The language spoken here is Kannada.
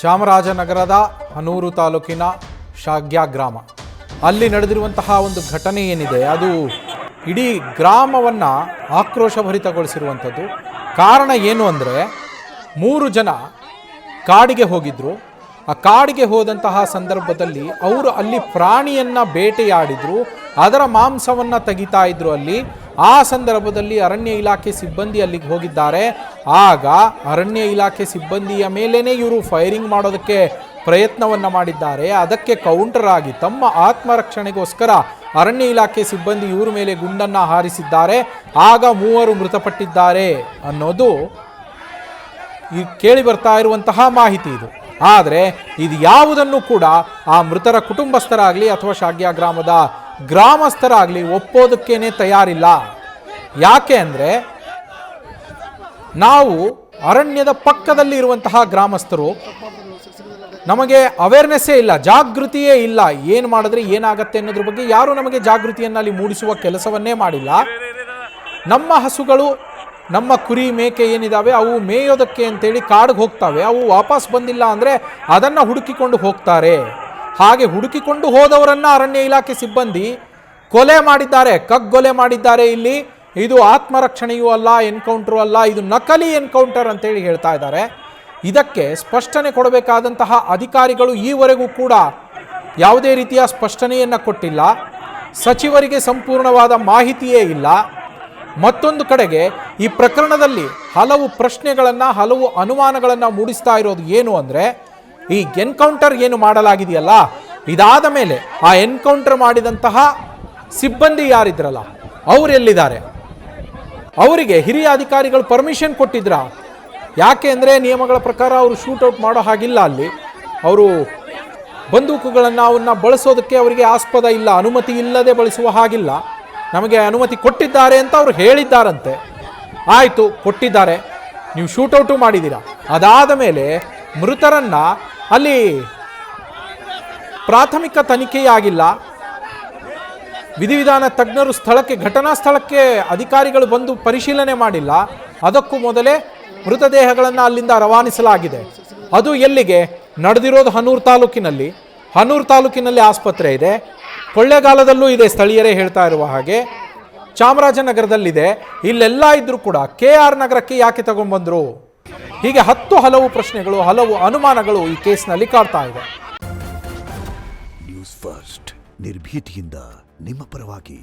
ಚಾಮರಾಜನಗರದ ಹನೂರು ತಾಲೂಕಿನ ಶಾಗ್ಯ ಗ್ರಾಮ, ಅಲ್ಲಿ ನಡೆದಿರುವಂತಹ ಒಂದು ಘಟನೆ ಏನಿದೆ ಅದು ಇಡೀ ಗ್ರಾಮವನ್ನು ಆಕ್ರೋಶಭರಿತಗೊಳಿಸಿರುವಂಥದ್ದು. ಕಾರಣ ಏನು ಅಂದರೆ, 3 ಜನ ಕಾಡಿಗೆ ಹೋಗಿದ್ದರು. ಆ ಕಾಡಿಗೆ ಹೋದಂತಹ ಸಂದರ್ಭದಲ್ಲಿ ಅವರು ಅಲ್ಲಿ ಪ್ರಾಣಿಯನ್ನು ಬೇಟೆಯಾಡಿದ್ರು, ಅದರ ಮಾಂಸವನ್ನು ತೆಗಿತಾ ಇದ್ರು. ಅಲ್ಲಿ ಆ ಸಂದರ್ಭದಲ್ಲಿ ಅರಣ್ಯ ಇಲಾಖೆ ಸಿಬ್ಬಂದಿ ಅಲ್ಲಿಗೆ ಹೋಗಿದ್ದಾರೆ. ಆಗ ಅರಣ್ಯ ಇಲಾಖೆ ಸಿಬ್ಬಂದಿಯ ಮೇಲೇ ಇವರು ಫೈರಿಂಗ್ ಮಾಡೋದಕ್ಕೆ ಪ್ರಯತ್ನವನ್ನು ಮಾಡಿದ್ದಾರೆ. ಅದಕ್ಕೆ ಕೌಂಟರ್ ಆಗಿ ತಮ್ಮ ಆತ್ಮರಕ್ಷಣೆಗೋಸ್ಕರ ಅರಣ್ಯ ಇಲಾಖೆ ಸಿಬ್ಬಂದಿ ಇವ್ರ ಮೇಲೆ ಗುಂಡನ್ನು ಹಾರಿಸಿದ್ದಾರೆ. ಆಗ 3 ಮೃತಪಟ್ಟಿದ್ದಾರೆ ಅನ್ನೋದು ಈ ಕೇಳಿ ಬರ್ತಾ ಇರುವಂತಹ ಮಾಹಿತಿ ಇದು. ಆದರೆ ಇದು ಯಾವುದನ್ನು ಕೂಡ ಆ ಮೃತರ ಕುಟುಂಬಸ್ಥರಾಗಲಿ ಅಥವಾ ಶಾಗ್ಯ ಗ್ರಾಮದ ಗ್ರಾಮಸ್ಥರಾಗಲಿ ಒಪ್ಪೋದಕ್ಕೇನೆ ತಯಾರಿಲ್ಲ. ಯಾಕೆ ಅಂದರೆ, ನಾವು ಅರಣ್ಯದ ಪಕ್ಕದಲ್ಲಿ ಇರುವಂತಹ ಗ್ರಾಮಸ್ಥರು, ನಮಗೆ ಅವೇರ್ನೆಸ್ಸೇ ಇಲ್ಲ, ಜಾಗೃತಿಯೇ ಇಲ್ಲ. ಏನು ಮಾಡಿದ್ರೆ ಏನಾಗತ್ತೆ ಅನ್ನೋದ್ರ ಬಗ್ಗೆ ಯಾರು ನಮಗೆ ಜಾಗೃತಿಯನ್ನು ಅಲ್ಲಿ ಮೂಡಿಸುವ ಕೆಲಸವನ್ನೇ ಮಾಡಿಲ್ಲ. ನಮ್ಮ ಹಸುಗಳು, ನಮ್ಮ ಕುರಿ ಮೇಕೆ ಏನಿದಾವೆ ಅವು ಮೇಯೋದಕ್ಕೆ ಅಂತೇಳಿ ಕಾಡಿಗೆ ಹೋಗ್ತವೆ. ಅವು ವಾಪಸ್ ಬಂದಿಲ್ಲ ಅಂದರೆ ಅದನ್ನು ಹುಡುಕಿಕೊಂಡು ಹೋಗ್ತಾರೆ. ಹಾಗೆ ಹುಡುಕಿಕೊಂಡು ಹೋದವರನ್ನು ಅರಣ್ಯ ಇಲಾಖೆ ಸಿಬ್ಬಂದಿ ಕೊಲೆ ಮಾಡಿದ್ದಾರೆ, ಕಗ್ಗೊಲೆ ಮಾಡಿದ್ದಾರೆ. ಇಲ್ಲಿ ಇದು ಆತ್ಮರಕ್ಷಣೆಯೂ ಅಲ್ಲ, ಎನ್ಕೌಂಟ್ರು ಅಲ್ಲ, ಇದು ನಕಲಿ ಎನ್ಕೌಂಟರ್ ಅಂತೇಳಿ ಹೇಳ್ತಾ ಇದ್ದಾರೆ. ಇದಕ್ಕೆ ಸ್ಪಷ್ಟನೆ ಕೊಡಬೇಕಾದಂತಹ ಅಧಿಕಾರಿಗಳು ಈವರೆಗೂ ಕೂಡ ಯಾವುದೇ ರೀತಿಯ ಸ್ಪಷ್ಟನೆಯನ್ನು ಕೊಟ್ಟಿಲ್ಲ. ಸಚಿವರಿಗೆ ಸಂಪೂರ್ಣವಾದ ಮಾಹಿತಿಯೇ ಇಲ್ಲ. ಮತ್ತೊಂದು ಕಡೆಗೆ ಈ ಪ್ರಕರಣದಲ್ಲಿ ಹಲವು ಪ್ರಶ್ನೆಗಳನ್ನು, ಹಲವು ಅನುಮಾನಗಳನ್ನು ಮೂಡಿಸ್ತಾ ಇರೋದು ಏನು ಅಂದರೆ, ಈ ಎನ್ಕೌಂಟರ್ ಏನು ಮಾಡಲಾಗಿದೆಯಲ್ಲ, ಇದಾದ ಮೇಲೆ ಆ ಎನ್ಕೌಂಟರ್ ಮಾಡಿದಂತಹ ಸಿಬ್ಬಂದಿ ಯಾರಿದ್ರಲ್ಲ ಅವರೆಲ್ಲಿದ್ದಾರೆ? ಅವರಿಗೆ ಹಿರಿಯ ಅಧಿಕಾರಿಗಳು ಪರ್ಮಿಷನ್ ಕೊಟ್ಟಿದ್ರ? ಯಾಕೆ ಅಂದರೆ ನಿಯಮಗಳ ಪ್ರಕಾರ ಅವರು ಶೂಟೌಟ್ ಮಾಡೋ ಹಾಗಿಲ್ಲ. ಅಲ್ಲಿ ಅವರು ಬಂದೂಕುಗಳನ್ನು ಅವನ್ನ ಬಳಸೋದಕ್ಕೆ ಅವರಿಗೆ ಆಸ್ಪದ ಇಲ್ಲ, ಅನುಮತಿ ಇಲ್ಲದೆ ಬಳಸುವ ಹಾಗಿಲ್ಲ. ನಮಗೆ ಅನುಮತಿ ಕೊಟ್ಟಿದ್ದಾರೆ ಅಂತ ಅವರು ಹೇಳಿದ್ದಾರಂತೆ. ಆಯಿತು, ಕೊಟ್ಟಿದ್ದಾರೆ, ನೀವು ಶೂಟೌಟು ಮಾಡಿದ್ದೀರಾ. ಅದಾದ ಮೇಲೆ ಮೃತರನ್ನು ಅಲ್ಲಿ ಪ್ರಾಥಮಿಕ ತನಿಖೆಯಾಗಿಲ್ಲ. ವಿಧಿವಿಧಾನ ತಜ್ಞರು ಸ್ಥಳಕ್ಕೆ, ಘಟನಾ ಸ್ಥಳಕ್ಕೆ ಅಧಿಕಾರಿಗಳು ಬಂದು ಪರಿಶೀಲನೆ ಮಾಡಿಲ್ಲ. ಅದಕ್ಕೂ ಮೊದಲೇ ಮೃತದೇಹಗಳನ್ನು ಅಲ್ಲಿಂದ ರವಾನಿಸಲಾಗಿದೆ. ಅದು ಎಲ್ಲಿಗೆ ನಡೆದಿರೋದು? ಹನೂರು ತಾಲೂಕಿನಲ್ಲಿ. ಹನೂರು ತಾಲೂಕಿನಲ್ಲಿ ಆಸ್ಪತ್ರೆ ಇದೆ, ಕೊಳ್ಳೇಗಾಲದಲ್ಲೂ ಇದೆ, ಸ್ಥಳೀಯರೇ ಹೇಳ್ತಾ ಇರುವ ಹಾಗೆ. ಚಾಮರಾಜನಗರದಲ್ಲಿದೆ. ಇಲ್ಲೆಲ್ಲ ಇದ್ರೂ ಕೂಡ KR ನಗರಕ್ಕೆ ಯಾಕೆ ತಗೊಂಡ್ಬಂದ್ರು? ಹೀಗೆ ಹಲವು ಪ್ರಶ್ನೆಗಳು, ಹಲವು ಅನುಮಾನಗಳು ಈ ಕೇಸ್ನಲ್ಲಿ ಕಾಡ್ತಾ ಇದೆ. ನ್ಯೂಸ್ ಫಸ್ಟ್, ನಿರ್ಭೀತಿಯಿಂದ ನಿಮ್ಮ ಪರವಾಗಿ.